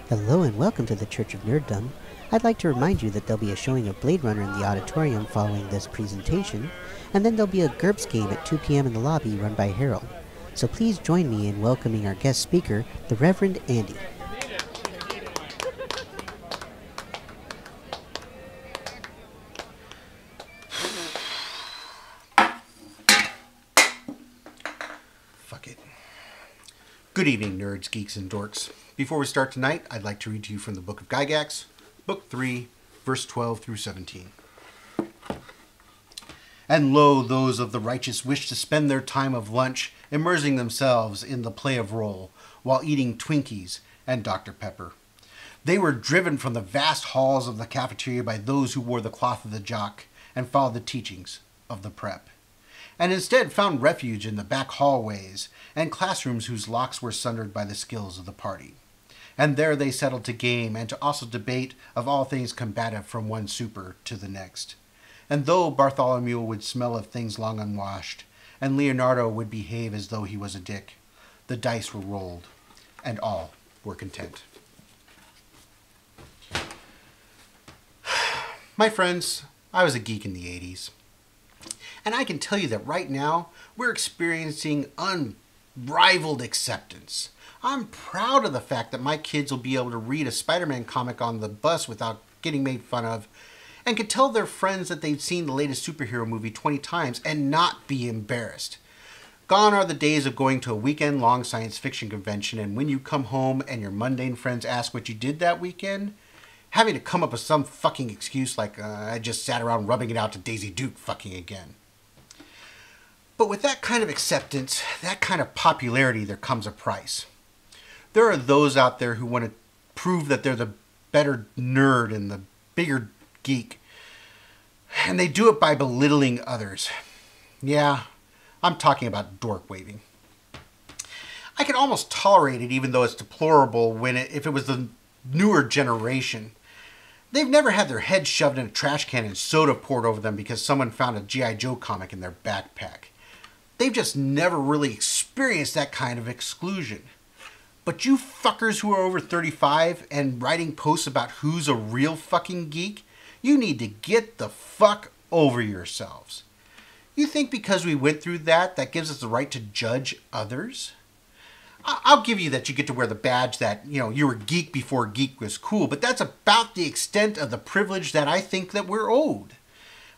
Hello and welcome to the Church of Nerdom. I'd like to remind you that there'll be a showing of Blade Runner in the auditorium following this presentation, and then there'll be a GURPS game at 2 p.m. in the lobby run by Harold. So please join me in welcoming our guest speaker, the Reverend Andy. Fuck it. Good evening, nerds, geeks, and dorks. Before we start tonight, I'd like to read to you from the Book of Gygax, Book 3, verse 12 through 17. And lo, those of the righteous wish to spend their time of lunch immersing themselves in the play of role while eating Twinkies and Dr. Pepper. They were driven from the vast halls of the cafeteria by those who wore the cloth of the jock and followed the teachings of the prep, and instead found refuge in the back hallways and classrooms whose locks were sundered by the skills of the party. And there they settled to game and to also debate of all things combative from one super to the next. And though Bartholomew would smell of things long unwashed, and Leonardo would behave as though he was a dick, the dice were rolled, and all were content. My friends, I was a geek in the 80s. And I can tell you that right now, we're experiencing unrivaled acceptance. I'm proud of the fact that my kids will be able to read a Spider-Man comic on the bus without getting made fun of, and can tell their friends that they've seen the latest superhero movie 20 times and not be embarrassed. Gone are the days of going to a weekend-long science fiction convention, and when you come home and your mundane friends ask what you did that weekend, having to come up with some fucking excuse like, I just sat around rubbing it out to Daisy Duke fucking again. But with that kind of acceptance, that kind of popularity, there comes a price. There are those out there who want to prove that they're the better nerd and the bigger geek. And they do it by belittling others. Yeah, I'm talking about dork waving. I can almost tolerate it even though it's deplorable if it was the newer generation. They've never had their head shoved in a trash can and soda poured over them because someone found a G.I. Joe comic in their backpack. They've just never really experienced that kind of exclusion. But you fuckers who are over 35 and writing posts about who's a real fucking geek, you need to get the fuck over yourselves. You think because we went through that gives us the right to judge others? I'll give you that you get to wear the badge that, you were geek before geek was cool, but that's about the extent of the privilege that I think that we're owed.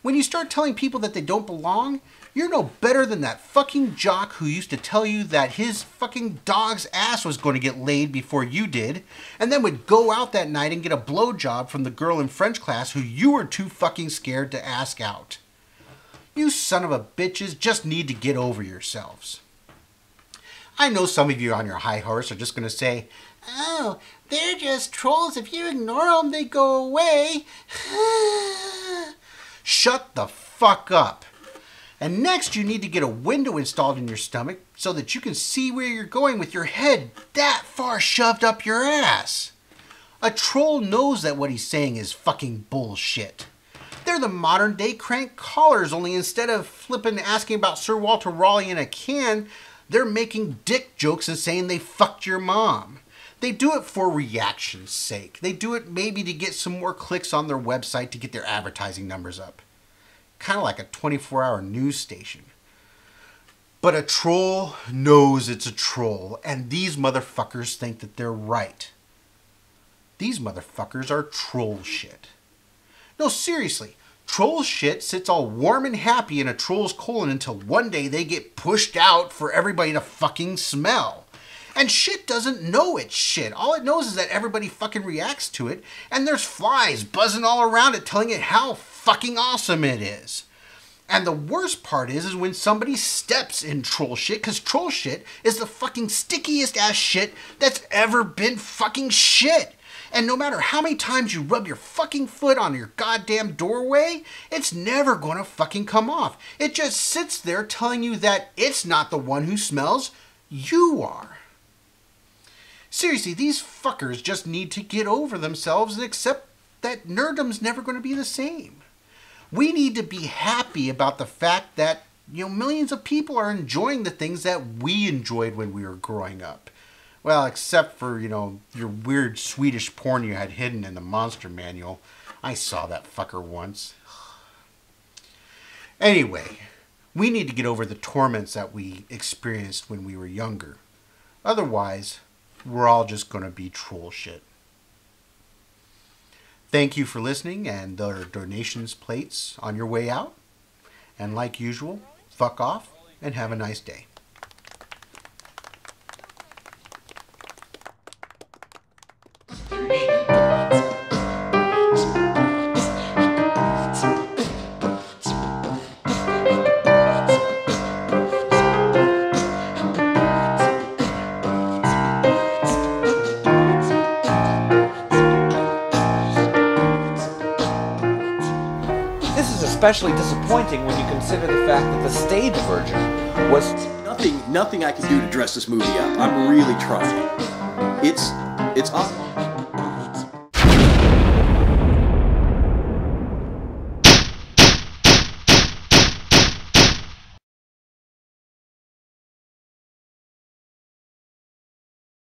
When you start telling people that they don't belong, you're no better than that fucking jock who used to tell you that his fucking dog's ass was going to get laid before you did, and then would go out that night and get a blowjob from the girl in French class who you were too fucking scared to ask out. You son of a bitches just need to get over yourselves. I know some of you on your high horse are just going to say, oh, they're just trolls. If you ignore them, they go away. Shut the fuck up. And next, you need to get a window installed in your stomach so that you can see where you're going with your head that far shoved up your ass. A troll knows that what he's saying is fucking bullshit. They're the modern day crank callers, only instead of flipping asking about Sir Walter Raleigh in a can, they're making dick jokes and saying they fucked your mom. They do it for reaction's sake. They do it maybe to get some more clicks on their website to get their advertising numbers up. Kind of like a 24-hour news station. But a troll knows it's a troll, and these motherfuckers think that they're right. These motherfuckers are troll shit. No, seriously, troll shit sits all warm and happy in a troll's colon until one day they get pushed out for everybody to fucking smell. And shit doesn't know it's shit. All it knows is that everybody fucking reacts to it, and there's flies buzzing all around it telling it how fucking awesome it is. And the worst part is when somebody steps in troll shit, because troll shit is the fucking stickiest ass shit that's ever been fucking shit. And no matter how many times you rub your fucking foot on your goddamn doorway, it's never gonna fucking come off. It just sits there telling you that it's not the one who smells, you are. Seriously, these fuckers just need to get over themselves and accept that nerdom's never going to be the same. We need to be happy about the fact that, millions of people are enjoying the things that we enjoyed when we were growing up. Well, except for, your weird Swedish porn you had hidden in the monster manual. I saw that fucker once. Anyway, we need to get over the torments that we experienced when we were younger. Otherwise, we're all just going to be troll shit. Thank you for listening, and there are donations plates on your way out. And like usual, fuck off and have a nice day. Especially disappointing when you consider the fact that the stage version was nothing I can do to dress this movie up. I'm really trying. It's